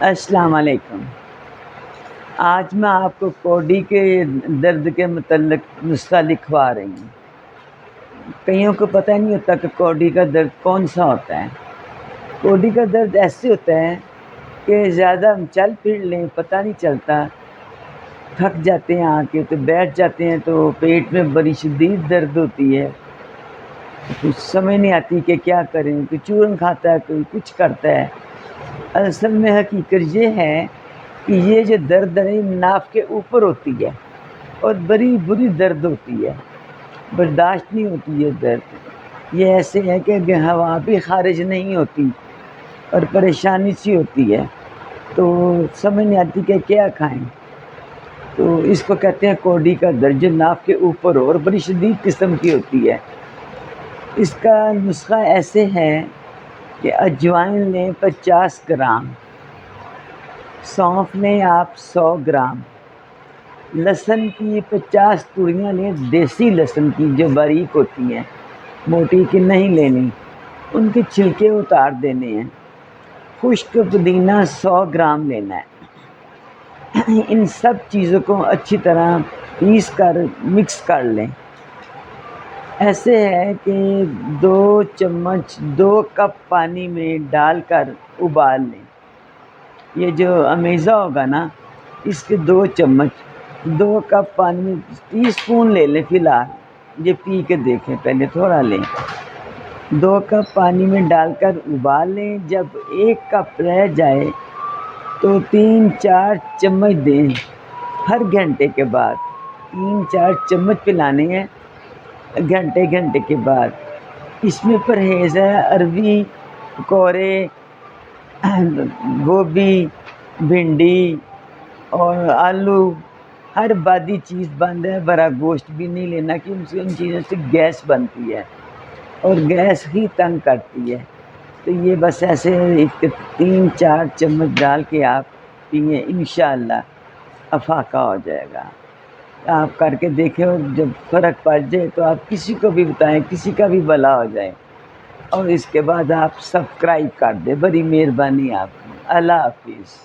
السلام علیکم۔ آج میں آپ کو کوڑی کے درد کے متعلق نسخہ لکھوا رہی ہوں۔ کئیوں کو پتہ نہیں ہوتا کہ کوڑی کا درد کون سا ہوتا ہے۔ کوڑی کا درد ایسے ہوتا ہے کہ زیادہ ہم چل پھر لیں پتہ نہیں چلتا، تھک جاتے ہیں آ کے تو بیٹھ جاتے ہیں تو پیٹ میں بڑی شدید درد ہوتی ہے، کچھ سمجھ نہیں آتی کہ کیا کریں، کوئی چورن کھاتا ہے کوئی کچھ کرتا ہے۔ اصل میں حقیقت یہ ہے کہ یہ جو درد ہے ناف کے اوپر ہوتی ہے اور بڑی بری درد ہوتی ہے، برداشت نہیں ہوتی یہ درد۔ یہ ایسے ہے کہ ہوا بھی خارج نہیں ہوتی اور پریشانی سی ہوتی ہے، تو سمجھ نہیں آتی کہ کیا کھائیں۔ تو اس کو کہتے ہیں کوڑی کا درد، جو ناف کے اوپر ہو اور بڑی شدید قسم کی ہوتی ہے۔ اس کا نسخہ ایسے ہے کہ اجوائن لیں 50 گرام، سونف لیں آپ 100 گرام، لہسن کی 50 تڑیاں لیں، دیسی لہسن کی جو باریک ہوتی ہیں، موٹی کی نہیں لینی، ان کے چھلکے اتار دینے ہیں۔ خشک پودینہ 100 گرام لینا ہے۔ ان سب چیزوں کو اچھی طرح پیس کر مکس کر لیں۔ ایسے ہے کہ 2 کپ پانی میں ڈال کر ابال لیں۔ یہ جو امیزہ ہوگا نا، اس کے 2 چمچ 2 کپ پانی میں ٹی اسپون لے لیں، فی الحال یہ پی کے دیکھیں، پہلے تھوڑا لیں۔ 2 کپ پانی میں ڈال کر ابال لیں۔ جب 1 کپ رہ جائے تو 3-4 چمچ دیں، ہر گھنٹے کے بعد 3-4 چمچ پلانے ہیں، گھنٹے کے بعد۔ اس میں پرہیز ہے، اروی، پکوڑے، گوبھی، بھنڈی اور آلو، ہر بادی چیز بند ہے، برا گوشت بھی نہیں لینا کیونکہ ان چیزوں سے گیس بنتی ہے اور گیس ہی تنگ کرتی ہے۔ تو یہ بس ایسے 3-4 چمچ ڈال کے آپ پیئیں، انشاءاللہ افاقہ ہو جائے گا۔ آپ کر کے دیکھیں اور جب فرق پڑ جائے تو آپ کسی کو بھی بتائیں، کسی کا بھی بھلا ہو جائے، اور اس کے بعد آپ سبسکرائب کر دیں، بڑی مہربانی آپ کی۔ اللہ حافظ۔